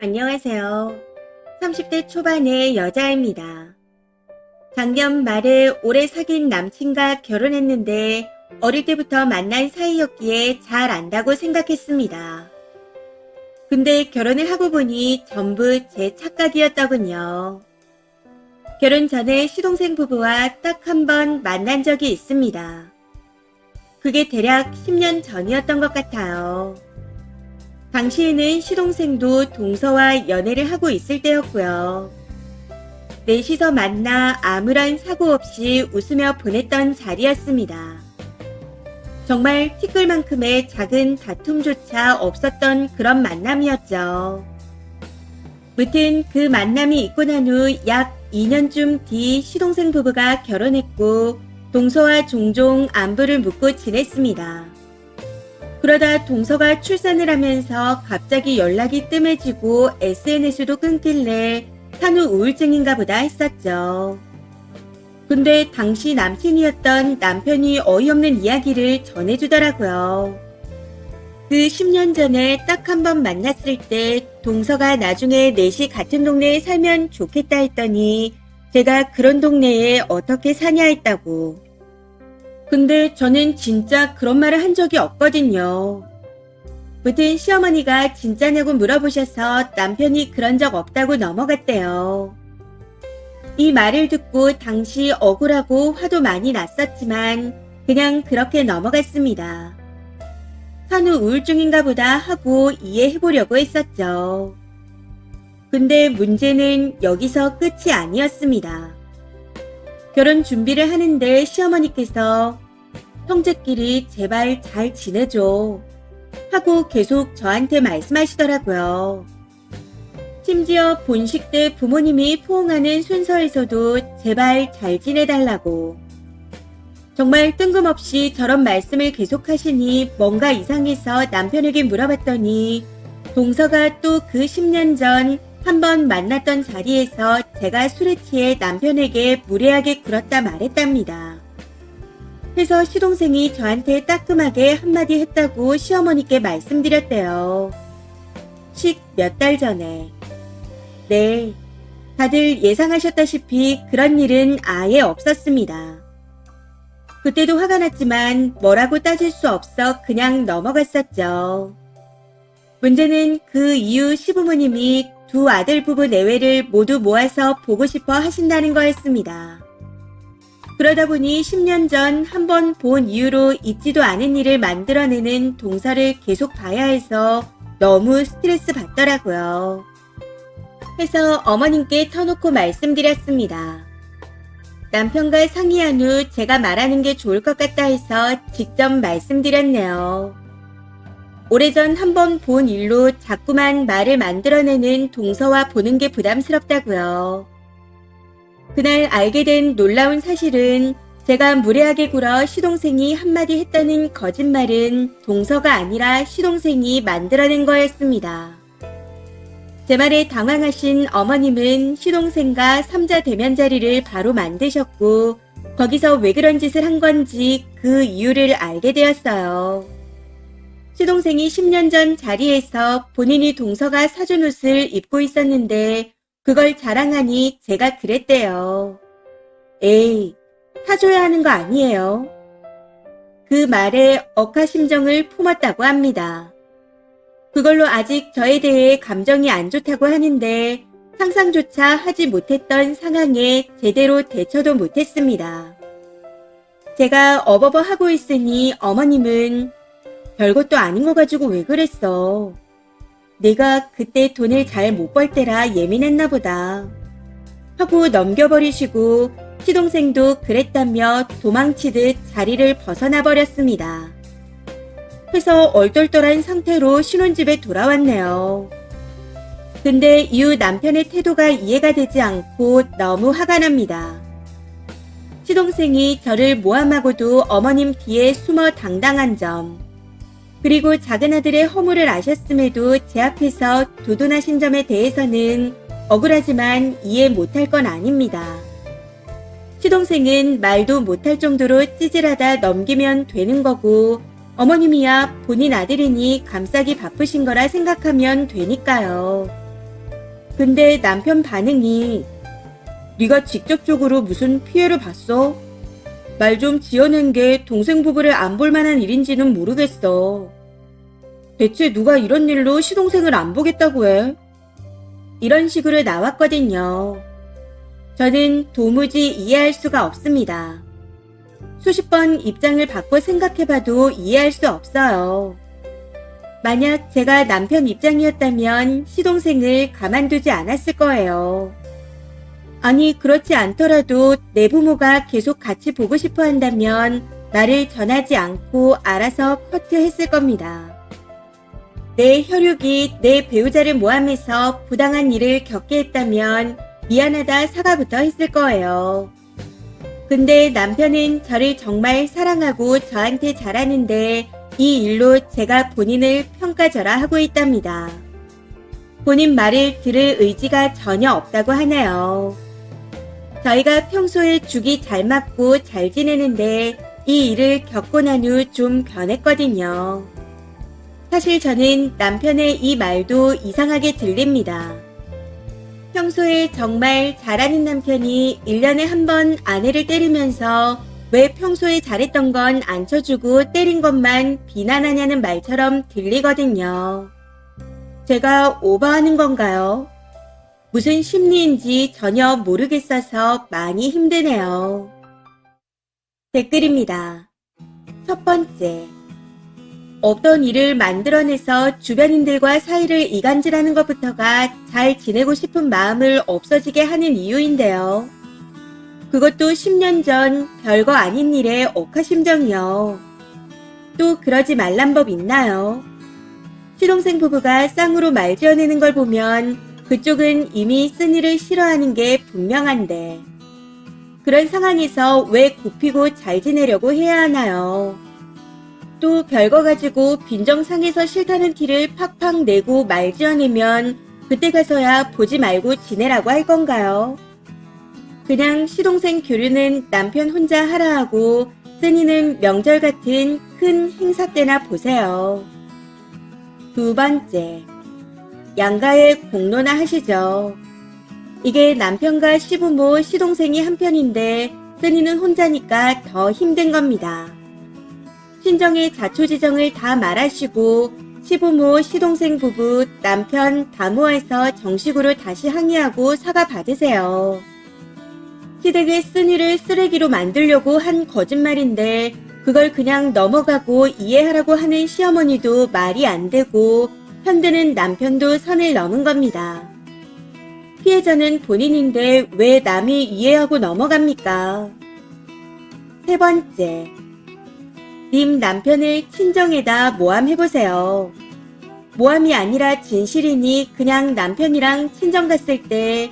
안녕하세요. 30대 초반의 여자입니다. 작년 말에 오래 사귄 남친과 결혼했는데 어릴 때부터 만난 사이였기에 잘 안다고 생각했습니다. 근데 결혼을 하고 보니 전부 제 착각이었더군요. 결혼 전에 시동생 부부와 딱 한 번 만난 적이 있습니다. 그게 대략 10년 전이었던 것 같아요. 당시에는 시동생도 동서와 연애를 하고 있을 때였고요. 넷이서 만나 아무런 사고 없이 웃으며 보냈던 자리였습니다. 정말 티끌만큼의 작은 다툼조차 없었던 그런 만남이었죠. 무튼 그 만남이 있고 난 후 약 2년쯤 뒤 시동생 부부가 결혼했고 동서와 종종 안부를 묻고 지냈습니다. 그러다 동서가 출산을 하면서 갑자기 연락이 뜸해지고 SNS도 끊길래 산후 우울증인가 보다 했었죠. 근데 당시 남친이었던 남편이 어이없는 이야기를 전해주더라고요. 그 10년 전에 딱 한 번 만났을 때 동서가 나중에 넷이 같은 동네에 살면 좋겠다 했더니 제가 그런 동네에 어떻게 사냐 했다고. 근데 저는 진짜 그런 말을 한 적이 없거든요. 무튼 시어머니가 진짜냐고 물어보셔서 남편이 그런 적 없다고 넘어갔대요. 이 말을 듣고 당시 억울하고 화도 많이 났었지만 그냥 그렇게 넘어갔습니다. 산후 우울증인가 보다 하고 이해해보려고 했었죠. 근데 문제는 여기서 끝이 아니었습니다. 결혼 준비를 하는데 시어머니께서 형제끼리 제발 잘 지내줘 하고 계속 저한테 말씀하시더라고요. 심지어 본식 때 부모님이 포옹하는 순서에서도 제발 잘 지내달라고. 정말 뜬금없이 저런 말씀을 계속하시니 뭔가 이상해서 남편에게 물어봤더니 동서가 또 그 10년 전 한 번 만났던 자리에서 제가 술에 취해 남편에게 무례하게 굴었다 말했답니다. 해서 시동생이 저한테 따끔하게 한마디 했다고 시어머니께 말씀드렸대요. 식 몇 달 전에. 네, 다들 예상하셨다시피 그런 일은 아예 없었습니다. 그때도 화가 났지만 뭐라고 따질 수 없어 그냥 넘어갔었죠. 문제는 그 이후 시부모님이 두 아들 부부 내외를 모두 모아서 보고 싶어 하신다는 거였습니다. 그러다 보니 10년 전 한 번 본 이후로 있지도 않은 일을 만들어내는 동서를 계속 봐야 해서 너무 스트레스 받더라고요. 해서 어머님께 터놓고 말씀드렸습니다. 남편과 상의한 후 제가 말하는 게 좋을 것 같다 해서 직접 말씀드렸네요. 오래전 한 번 본 일로 자꾸만 말을 만들어내는 동서와 보는 게 부담스럽다고요. 그날 알게 된 놀라운 사실은 제가 무례하게 굴어 시동생이 한마디 했다는 거짓말은 동서가 아니라 시동생이 만들어낸 거였습니다. 제 말에 당황하신 어머님은 시동생과 3자 대면 자리를 바로 만드셨고 거기서 왜 그런 짓을 한 건지 그 이유를 알게 되었어요. 시동생이 10년 전 자리에서 본인이 동서가 사준 옷을 입고 있었는데 그걸 자랑하니 제가 그랬대요. 에이, 사줘야 하는 거 아니에요. 그 말에 억하심정을 품었다고 합니다. 그걸로 아직 저에 대해 감정이 안 좋다고 하는데 상상조차 하지 못했던 상황에 제대로 대처도 못했습니다. 제가 어버버 하고 있으니 어머님은 별것도 아닌 거 가지고 왜 그랬어. 내가 그때 돈을 잘 못 벌 때라 예민했나 보다. 하고 넘겨버리시고 시동생도 그랬다며 도망치듯 자리를 벗어나 버렸습니다. 해서 얼떨떨한 상태로 신혼집에 돌아왔네요. 근데 이후 남편의 태도가 이해가 되지 않고 너무 화가 납니다. 시동생이 저를 모함하고도 어머님 뒤에 숨어 당당한 점, 그리고 작은 아들의 허물을 아셨음에도 제 앞에서 두둔하신 점에 대해서는 억울하지만 이해 못할 건 아닙니다. 시동생은 말도 못할 정도로 찌질하다 넘기면 되는 거고 어머님이야 본인 아들이니 감싸기 바쁘신 거라 생각하면 되니까요. 근데 남편 반응이 네가 직접적으로 무슨 피해를 봤어? 말 좀 지어낸 게 동생 부부를 안 볼 만한 일인지는 모르겠어. 대체 누가 이런 일로 시동생을 안 보겠다고 해? 이런 식으로 나왔거든요. 저는 도무지 이해할 수가 없습니다. 수십 번 입장을 바꿔 생각해봐도 이해할 수 없어요. 만약 제가 남편 입장이었다면 시동생을 가만두지 않았을 거예요. 아니, 그렇지 않더라도 내 부모가 계속 같이 보고 싶어 한다면 말을 전하지 않고 알아서 커트했을 겁니다. 내 혈육이 내 배우자를 모함해서 부당한 일을 겪게 했다면 미안하다 사과부터 했을 거예요. 근데 남편은 저를 정말 사랑하고 저한테 잘하는데 이 일로 제가 본인을 평가절하하고 있답니다. 본인 말을 들을 의지가 전혀 없다고 하네요. 저희가 평소에 죽이 잘 맞고 잘 지내는데 이 일을 겪고 난 후 좀 변했거든요. 사실 저는 남편의 이 말도 이상하게 들립니다. 평소에 정말 잘하는 남편이 1년에 한 번 아내를 때리면서 왜 평소에 잘했던 건 안 쳐주고 때린 것만 비난하냐는 말처럼 들리거든요. 제가 오버하는 건가요? 무슨 심리인지 전혀 모르겠어서 많이 힘드네요. 댓글입니다. 첫 번째. 어떤 일을 만들어내서 주변인들과 사이를 이간질하는 것부터가 잘 지내고 싶은 마음을 없어지게 하는 이유인데요. 그것도 10년 전 별거 아닌 일에 억하심정이요. 또 그러지 말란 법 있나요? 시동생 부부가 쌍으로 말 지어내는 걸 보면 그쪽은 이미 쓴일을 싫어하는 게 분명한데 그런 상황에서 왜 굽히고 잘 지내려고 해야 하나요? 또 별거 가지고 빈정상해서 싫다는 티를 팍팍 내고 말 지어내면 그때 가서야 보지 말고 지내라고 할 건가요? 그냥 시동생 교류는 남편 혼자 하라 하고 쓴이는 명절 같은 큰 행사 때나 보세요. 두 번째, 양가의 공론화 하시죠. 이게 남편과 시부모, 시동생이 한편인데 쓴이는 혼자니까 더 힘든 겁니다. 친정의 자초지정을 다 말하시고 시부모, 시동생 부부, 남편 다 모아서 정식으로 다시 항의하고 사과 받으세요. 시댁의 쓴이를 쓰레기로 만들려고 한 거짓말인데 그걸 그냥 넘어가고 이해하라고 하는 시어머니도 말이 안 되고 편드는 남편도 선을 넘은 겁니다. 피해자는 본인인데 왜 남이 이해하고 넘어갑니까? 세 번째, 님 남편을 친정에다 모함해보세요. 모함이 아니라 진실이니 그냥 남편이랑 친정 갔을 때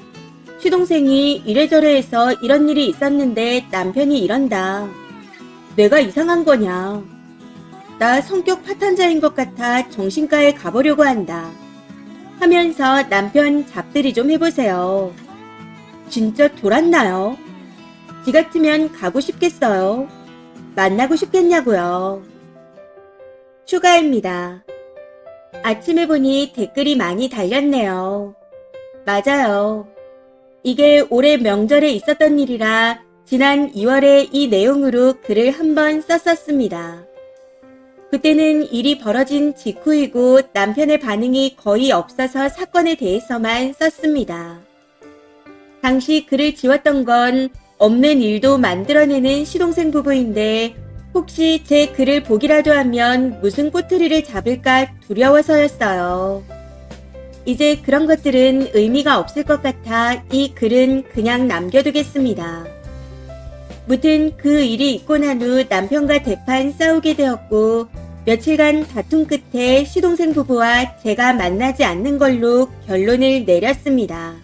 시동생이 이래저래 해서 이런 일이 있었는데 남편이 이런다. 내가 이상한 거냐. 나 성격 파탄자인 것 같아 정신과에 가보려고 한다. 하면서 남편 잡들이 좀 해보세요. 진짜 돌았나요? 지 같으면 가고 싶겠어요? 만나고 싶겠냐고요. 추가입니다. 아침에 보니 댓글이 많이 달렸네요. 맞아요. 이게 올해 명절에 있었던 일이라 지난 2월에 이 내용으로 글을 한번 썼었습니다. 그때는 일이 벌어진 직후이고 남편의 반응이 거의 없어서 사건에 대해서만 썼습니다. 당시 글을 지웠던 건 없는 일도 만들어내는 시동생 부부인데 혹시 제 글을 보기라도 하면 무슨 꼬투리를 잡을까 두려워서였어요. 이제 그런 것들은 의미가 없을 것 같아 이 글은 그냥 남겨두겠습니다. 무튼 그 일이 있고 난 후 남편과 대판 싸우게 되었고 며칠간 다툼 끝에 시동생 부부와 제가 만나지 않는 걸로 결론을 내렸습니다.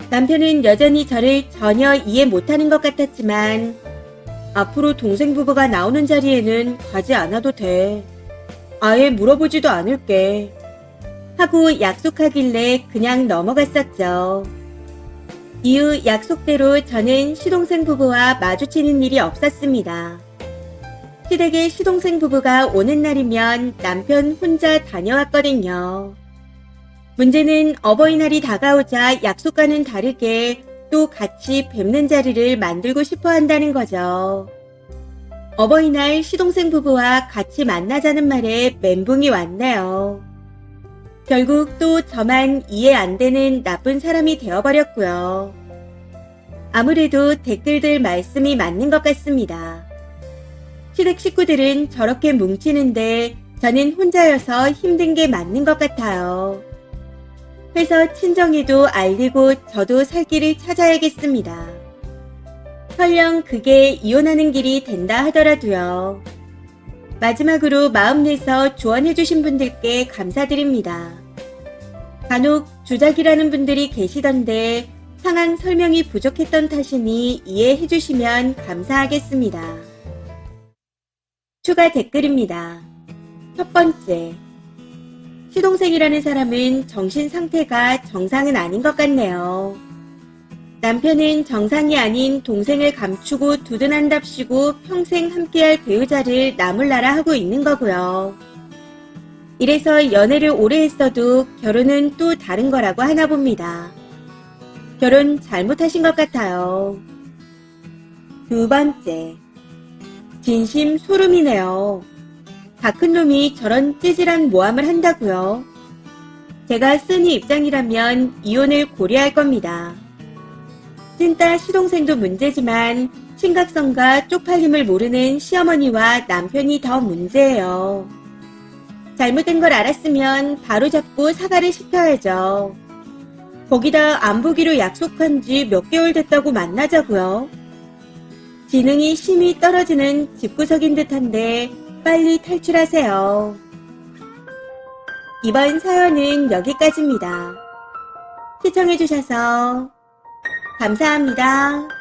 남편은 여전히 저를 전혀 이해 못하는 것 같았지만 앞으로 동생 부부가 나오는 자리에는 가지 않아도 돼. 아예 물어보지도 않을게. 하고 약속하길래 그냥 넘어갔었죠. 이후 약속대로 저는 시동생 부부와 마주치는 일이 없었습니다. 시댁에 시동생 부부가 오는 날이면 남편 혼자 다녀왔거든요. 문제는 어버이날이 다가오자 약속과는 다르게 또 같이 뵙는 자리를 만들고 싶어 한다는 거죠. 어버이날 시동생 부부와 같이 만나자는 말에 멘붕이 왔네요. 결국 또 저만 이해 안 되는 나쁜 사람이 되어버렸고요. 아무래도 댓글들 말씀이 맞는 것 같습니다. 시댁 식구들은 저렇게 뭉치는데 저는 혼자여서 힘든 게 맞는 것 같아요. 회사 친정에도 알리고 저도 살 길을 찾아야겠습니다. 설령 그게 이혼하는 길이 된다 하더라도요. 마지막으로 마음 내서 조언해주신 분들께 감사드립니다. 간혹 주작이라는 분들이 계시던데 상황 설명이 부족했던 탓이니 이해해주시면 감사하겠습니다. 추가 댓글입니다. 첫 번째, 시동생이라는 사람은 정신 상태가 정상은 아닌 것 같네요. 남편은 정상이 아닌 동생을 감추고 두둔한답시고 평생 함께할 배우자를 나몰라라 하고 있는 거고요. 이래서 연애를 오래 했어도 결혼은 또 다른 거라고 하나 봅니다. 결혼 잘못하신 것 같아요. 두 번째, 진심 소름이네요. 다 큰 놈이 저런 찌질한 모함을 한다고요. 제가 쓰니 입장이라면 이혼을 고려할 겁니다. 찐따 시동생도 문제지만 심각성과 쪽팔림을 모르는 시어머니와 남편이 더 문제예요. 잘못된 걸 알았으면 바로잡고 사과를 시켜야죠. 거기다 안 보기로 약속한 지 몇 개월 됐다고 만나자고요. 지능이 심히 떨어지는 집구석인 듯한데 빨리 탈출하세요. 이번 사연은 여기까지입니다. 시청해주셔서 감사합니다.